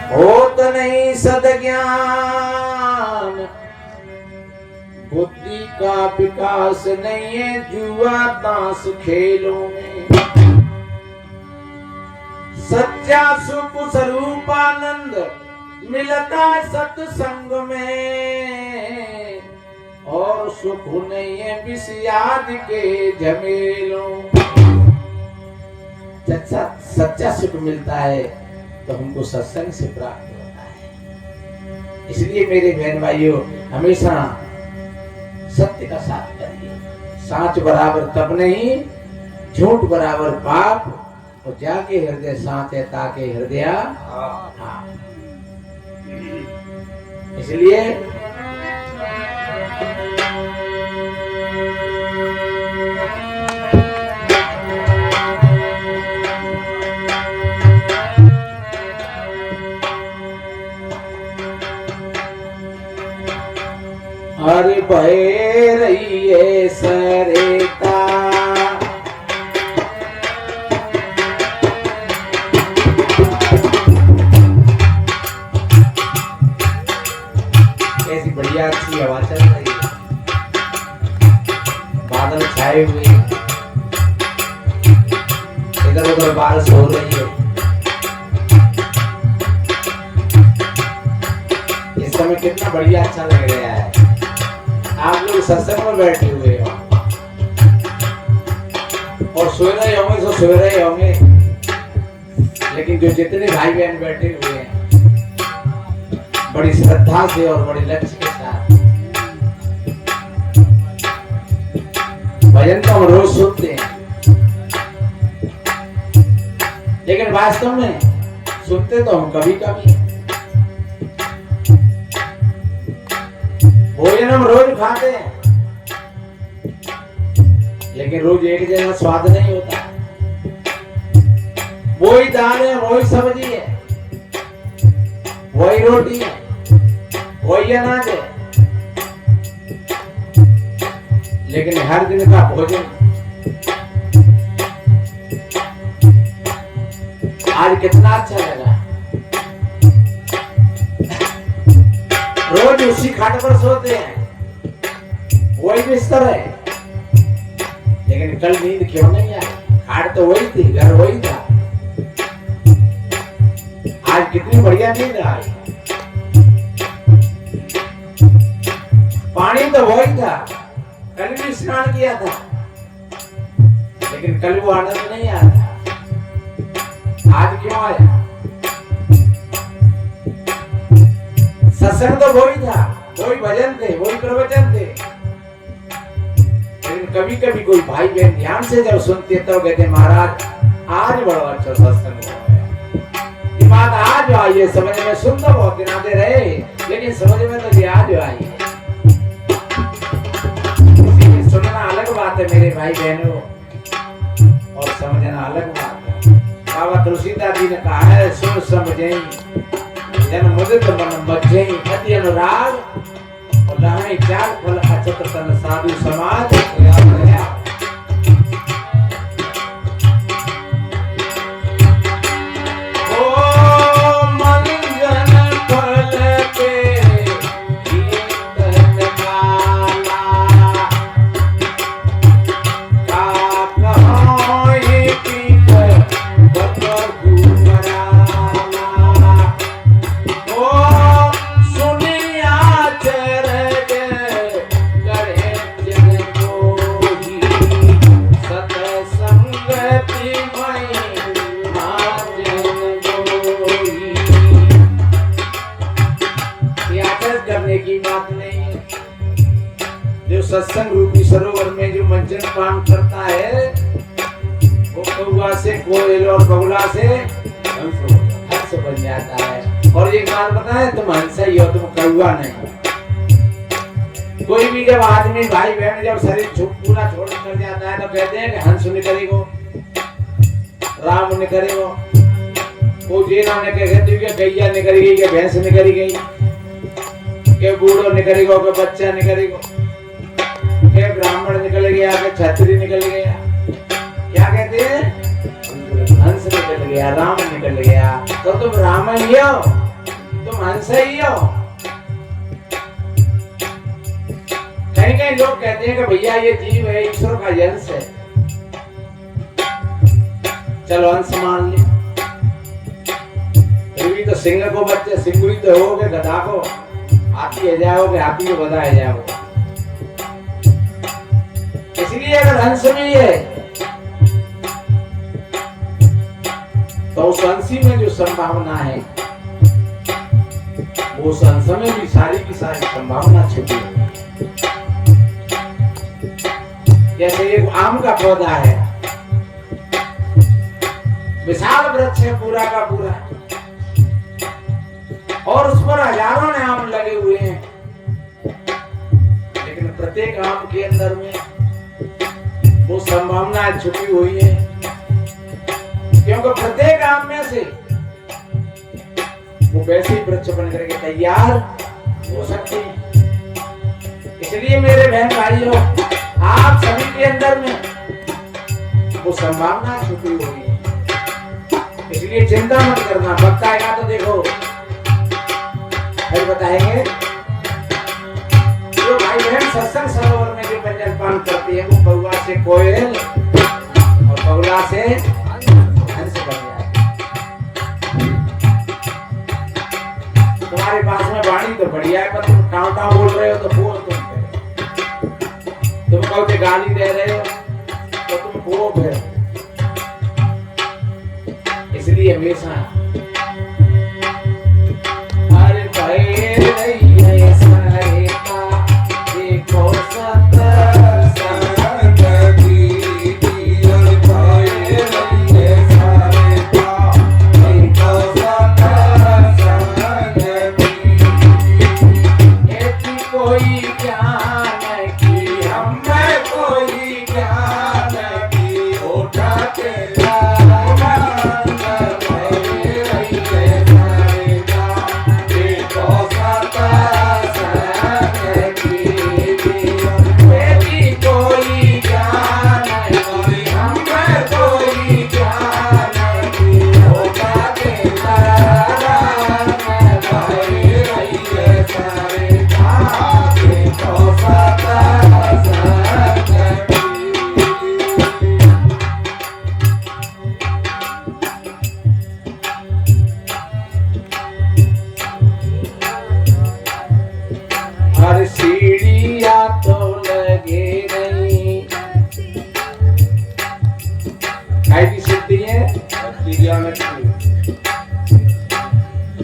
होत नहीं सदज्ञान, बुद्धि का विकास नहीं है जुआ ताश खेलों में। सच्चा सुख स्वरूपानंद मिलता है सत्संग में, और सुख नहीं है विषयाद के झमेलों। सच्चा सुख मिलता है तो हमको सत्संग से प्राप्त होता है। इसलिए मेरे बहन भाइयों, हमेशा सत्य का साथ करिए। साच बराबर तब नहीं, झूठ बराबर पाप, और जाके हृदय साच है ताके हृदय। हाँ, इसलिए हरि भय रहिए सरेता, ऐसी बढ़िया अच्छी हवा चल रही है, बादल छाए हुए, इधर उधर बारिश हो रही है। इस समय कितना बढ़िया अच्छा लग रहा है। आप लोग सत्संग में बैठे हुए हो और सो रहे होंगे तो सो रहे होंगे, लेकिन जो जितने भाई बहन बैठे हुए हैं बड़ी श्रद्धा से और बड़ी लक्ष्य के साथ, भजन तो हम रोज सुनते हैं, लेकिन वास्तव में सुनते तो हम कभी कभी। भोजन हम रोज खाते हैं, लेकिन रोज एक जैसा स्वाद नहीं होता। वही दाल है, वही सब्जी है, वही रोटी है, वही अनाज है, लेकिन हर दिन का भोजन आज कितना अच्छा लगा। रोज उसी खाट पर सोते हैं, वही बिस्तर है, लेकिन कल नींद क्यों नहीं आई? खाट तो वही थी, घर वही था, आज कितनी बढ़िया नींद आई। पानी तो वही था, कल भी स्नान किया था, लेकिन कल वो आनंद नहीं आया था, आज क्यों आया? सत्संग तो वही था, वही भजन थे, वही प्रवचन थे, लेकिन कभी कभी कोई भाई बहन ध्यान से जब सुनते तो कहते महाराज आज बड़ा अच्छा सत्संग हुआ है। ये बात आज आई है समझ में, सुन तो बहुत दिन आते रहे, लेकिन समझ में तो ये आज आई है। सुनना अलग बात है मेरे भाई बहनों, और समझना अलग बात है। बाबा तुलसीदास जी ने कहा है, सुन समझे जन मुदित मन मज्जै अति अनुराग, और लहै चार फल अचत तन साधु समाज। सत्संग रूपी सरोवर में जो मंजन पान करता है, वो कौआ से, कोयल और बगुला से हंस बन जाता है। और एक बात बताएं, तुम हंस ही हो, तुम कौआ नहीं। कोई भी जब आदमी भाई बहन जब शरीर पूरा छोड़ कर जाता है तो कहते हैं कि हंस निकलेगो, राम निकलेगो, वो जेना ने कहते हैं कि गैया निकल गई, कि भैंस निकल गई, के बूढ़ो निकलेगो, के बच्चा निकलेगो, के ब्राह्मण निकल गया, के क्षत्रिय निकल गया। क्या कहते हैं? हंस निकल गया, राम निकल गया। तो तुम राम ही हो तुम हंस ही हो। कहीं कहीं लोग कहते हैं कि भैया ये जीव है, ईश्वर का अंश है। चलो अंश मान लिया, फिर भी तो सिंह को बच्चे सिंगुरी तो होगे, गधा को हाथी है जाओगे, हाथी को गधा है जाओगे। इसलिए अगर हंस में है तो उस हंसी में जो संभावना है वो उस हंस में भी सारी की सारी संभावना छिपी है। जैसे एक आम का पौधा है, विशाल वृक्ष है पूरा का पूरा, और उस पर हजारों ने आम लगे हुए हैं, लेकिन प्रत्येक आम के अंदर में वो संभावना छुपी हुई है, क्योंकि प्रत्येक आम में से वो वैसे ही वृक्ष बन करके तैयार हो सकते हैं। इसलिए मेरे बहन भाइयों, आप सभी के अंदर में वो संभावना छुपी हुई है, इसलिए चिंता मत करना। वक्त आएगा तो देखो फिर बताएंगे। जो भाई बहन सत्संग सरोवर में जो जलपान करती है वो कौवा से कोयल और बगुला से हंस बन जाए। तुम्हारे पास में वाणी तो बढ़िया है, पर तुम टाँव टाँव बोल रहे हो तो बोल तुम कहो कि गाली दे रहे हो तो तुम बोलो फिर। इसलिए हमेशा हर भाई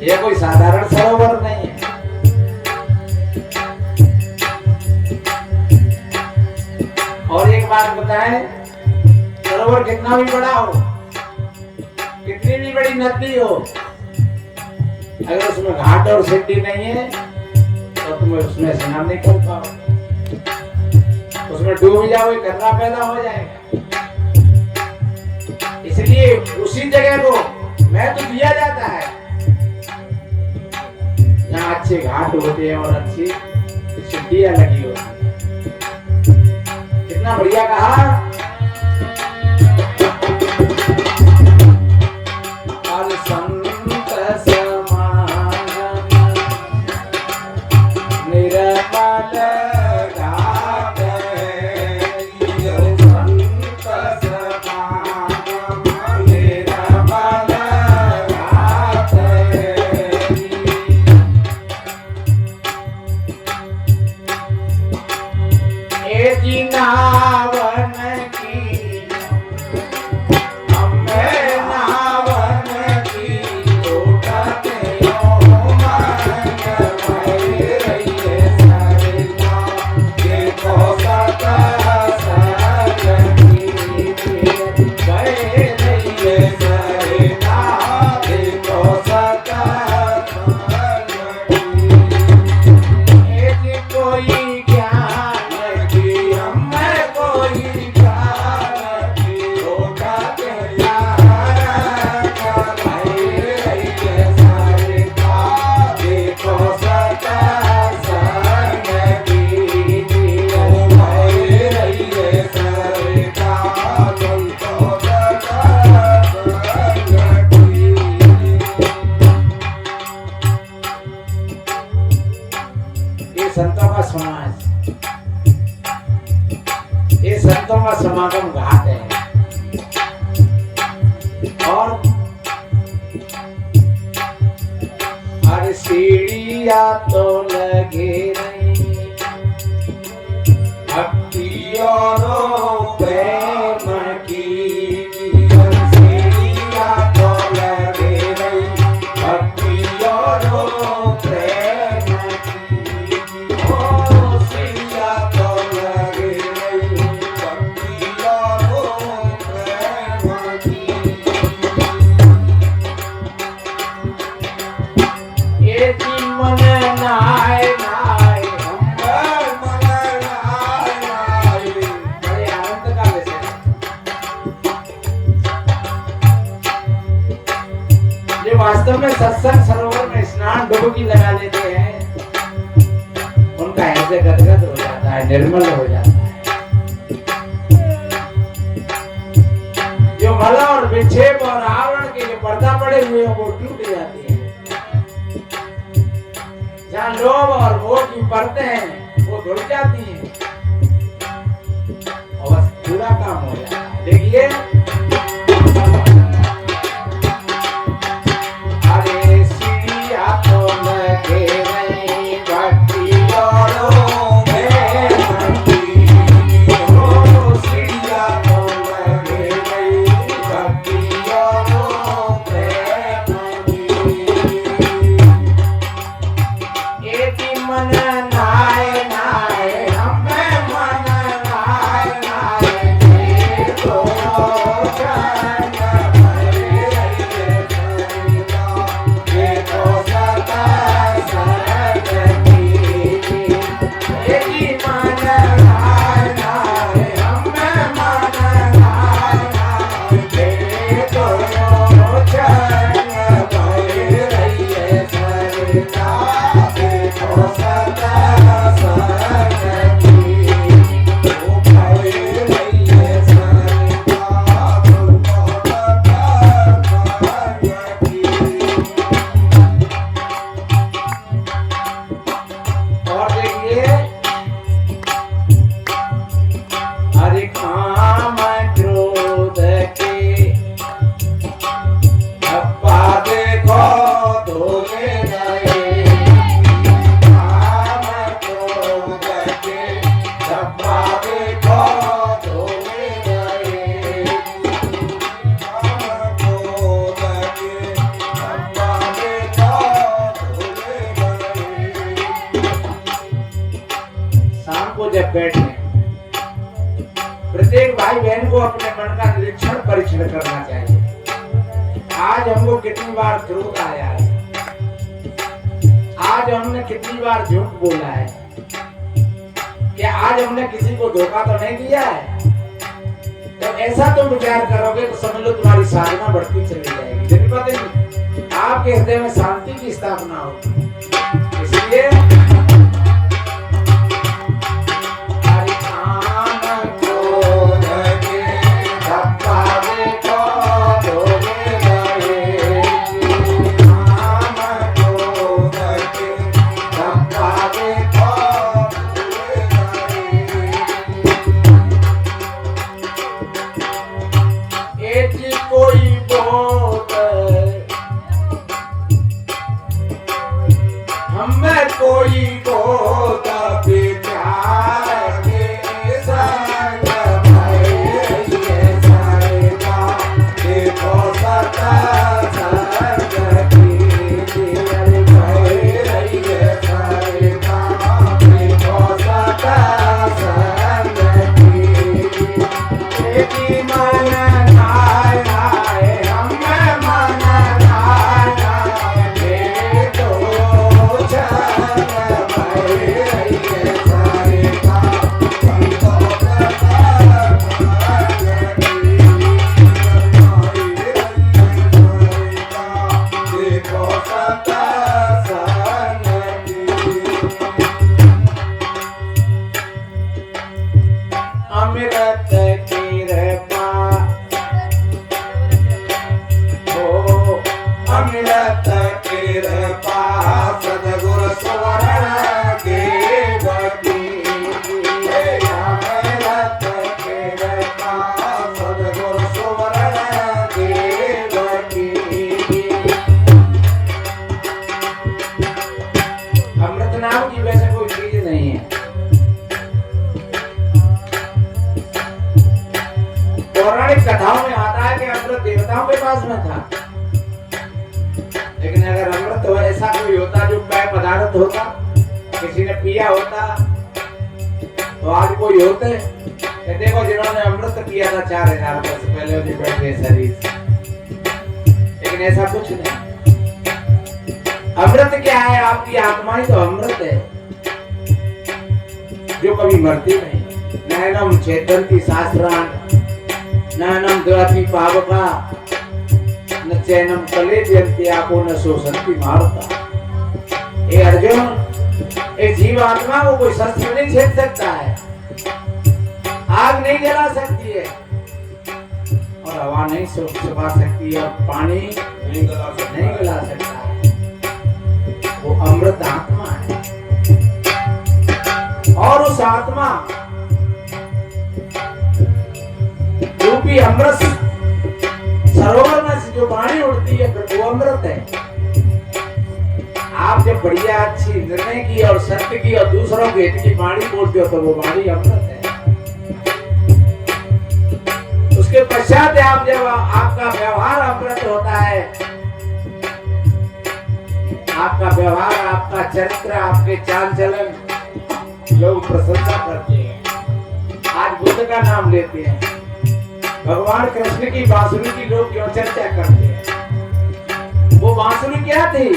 ये कोई साधारण सरोवर नहीं है। और एक बात बताएं, सरोवर कितना भी बड़ा हो, कितनी भी बड़ी नदी हो, अगर उसमें घाट और सीढ़ी नहीं है तो तुम उसमें स्नान नहीं कर पाओ, उसमें डूब जाओ, खतरा पैदा हो जाएगा। इसलिए उसी जगह को महत्व दिया जाता है यहाँ अच्छे घाट होते हैं और अच्छी सीढ़ियां लगी होती हैं। कितना बढ़िया कहा। और संत समागम निर्मल घाट, संत समागम निर्मल घाट। ए जिनावन समागम घाट है। और हर सीढ़िया तो लगे नहीं भक्ति और प्रेम की, हर सीढ़िया तो लगे नहीं भक्ति और प्रेम की, ओ सीढ़िया तो लगे नहीं भक्ति और प्रेम की। ये मन नाय नाय अंबर मन नाय नाय, बड़े आनंद का विषय। ये वास्तव में सत्संग सरोवर में स्नान डुबकी लगा लेते हैं, उनका हृदय गदगद हो जाता है, निर्मल हो जाता है। जो भला और विक्षेप और आवरण के जो पर्दा पड़े हुए हैं वो टूट जाती है। जहाँ लोभ और मोह की परतें हैं वो धुल जाती हैं और बस पूरा काम हो जाता है। देखिए अरे सीढ़िया तो लगे नहीं भक्ति और प्रेम की, ओ सीढ़िया तो लगे नहीं भक्ति और प्रेम की। मन नाय नाय हमें मन नाय नाय, तो चैन भरे रहिए सरिता, ये तो सदा सरस्वती। ये मन नाय नाय हमें मन नाय नाय, ये तो चैन भरे रहिए सरिता, जब बैठे प्रत्येक भाई बहन को अपने मन का निरीक्षण परीक्षण करना चाहिए। आज हमको कितनी बार क्रोध आया है, आज हमने कितनी बार झूठ बोला है, क्या आज हमने किसी को धोखा तो नहीं दिया है? जब ऐसा तुम विचार करोगे तो समझ लो तुम्हारी साधना बढ़ती चली जाएगी, जब पता नहीं आपके हृदय में शांति की स्थापना होगी। इसलिए कोई को ऐसा कोई होता जो पेय पदार्थ होता, किसी ने पिया होता तो आज कोई होते? देखो जिन्होंने अमृत पिया था 4000 वर्ष पहले जो बैठे शरीर, लेकिन ऐसा कुछ नहीं। अमृत क्या है? आपकी आत्मा ही तो अमृत है जो कभी मरती नहीं। नैनम चेतंती शास्त्राण नैनम द्वाति पावका न चैनम कले जयंती आपो न शोषंती मारता। ये अर्जुन, एक जीव आत्मा को कोई शस्त्र नहीं छेद सकता है, आग नहीं जला सकती है और हवा नहीं सुखा सकती है और पानी नहीं गला सकता है। वो अमृत आत्मा है और उस आत्मा रूपी अमृत सरोवर में से जो वाणी उड़ती है वो अमृत है। आप जब बढ़िया अच्छी निर्णय की और सत्य की और दूसरों के हित की वाणी बोलते हो तो वो वाणी अमृत है। उसके पश्चात आप जब आपका व्यवहार अमृत होता है, आपका व्यवहार, आपका चरित्र, आपके चाल चलन लोग प्रशंसा करते हैं। आज बुद्ध का नाम लेते हैं, भगवान कृष्ण की बांसुरी की लोग क्यों चर्चा करते हैं? वो बांसुरी क्या थी?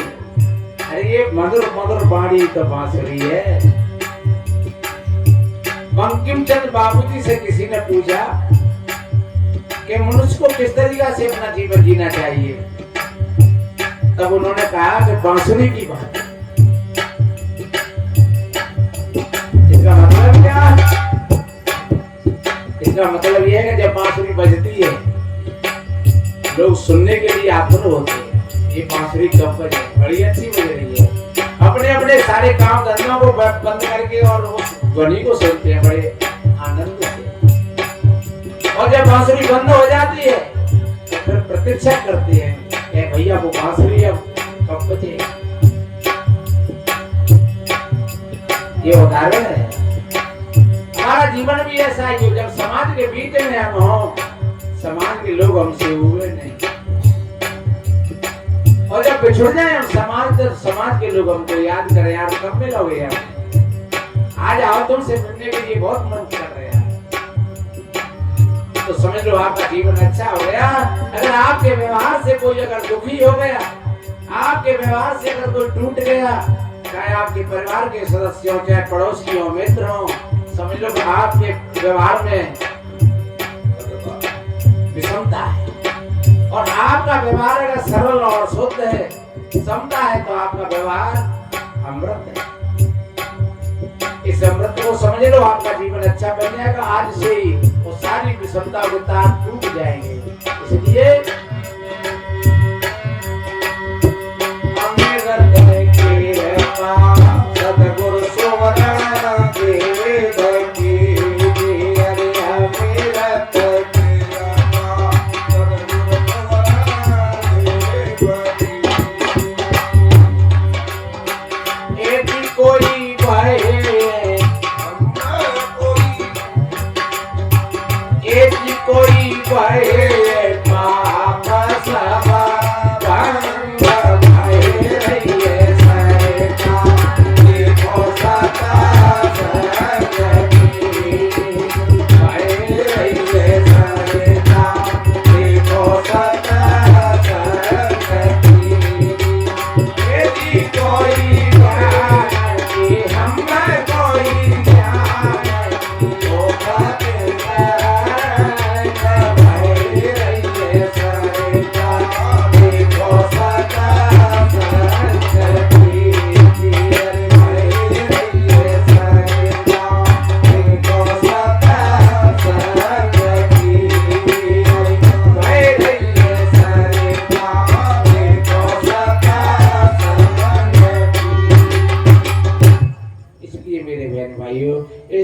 अरे ये मधुर मधुर वाणी तो बांसुरी है। बंकिम चंद्र बाबूजी से किसी ने पूछा कि मनुष्य को किस तरीका से अपना जीवन जीना चाहिए, तब उन्होंने कहा कि बांसुरी की बात। इसका मतलब क्या? इसका मतलब यह है कि जब बांसुरी बजती है लोग सुनने के लिए आतुर होते हैं। ये बांसुरी कब बजे? बड़ी अच्छी बज रही है। अपने अपने सारे काम धंधों को बंद करके और उस ध्वनि को सुनते हैं बड़े आनंद से। और जब बांसुरी बंद हो जाती है तो फिर प्रतीक्षा करते हैं कि भैया वो बांसुरी अब कब बजे। ये उदाहरण है। हमारा जीवन भी ऐसा है, जब समाज के बीच में हम हो, समाज के लोग हमसे हुए नहीं, और जब बिछुड़ जाए हम समाज के लोग हमको याद करें, यार कब मिलोगे यार, आज आओ तुमसे मिलने के लिए बहुत मन कर रहे हैं, तो समझ लो आपका जीवन अच्छा हो गया। अगर आपके व्यवहार से कोई अगर दुखी हो गया, आपके व्यवहार से अगर कोई टूट गया, चाहे आपके परिवार के सदस्य हो, चाहे पड़ोसी हो, मित्र हो, समझ लो कि आपके व्यवहार में विषमता है। और आपका व्यवहार अगर सरल और शुद्ध है, समता है, तो आपका व्यवहार अमृत है। इस अमृत को समझ लो, आपका जीवन अच्छा बन जाएगा। आज से ही वो सारी विषमता के तार टूट जाएंगे। इसलिए सतगुरु सुवर्ण देव की कोई भाई कोई भाई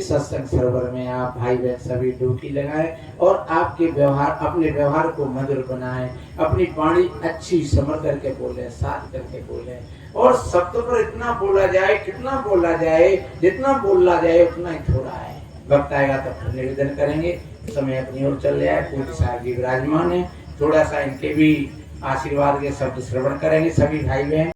सत्संग सरोवर में आप भाई बहन सभी डुबकी लगाएं और आपके व्यवहार, अपने व्यवहार को मधुर बनाएं, अपनी वाणी अच्छी समझ करके बोले, साथ करके बोले, और शब्द पर इतना बोला जाए, कितना बोला जाए, जितना बोला जाए उतना ही थोड़ा है। वक्त आएगा तब फिर निवेदन करेंगे। समय अपनी ओर चल रहा है। पूज्य साहब जी विराजमान है, थोड़ा सा इनके भी आशीर्वाद के शब्द श्रवण करेंगे सभी भाई बहन।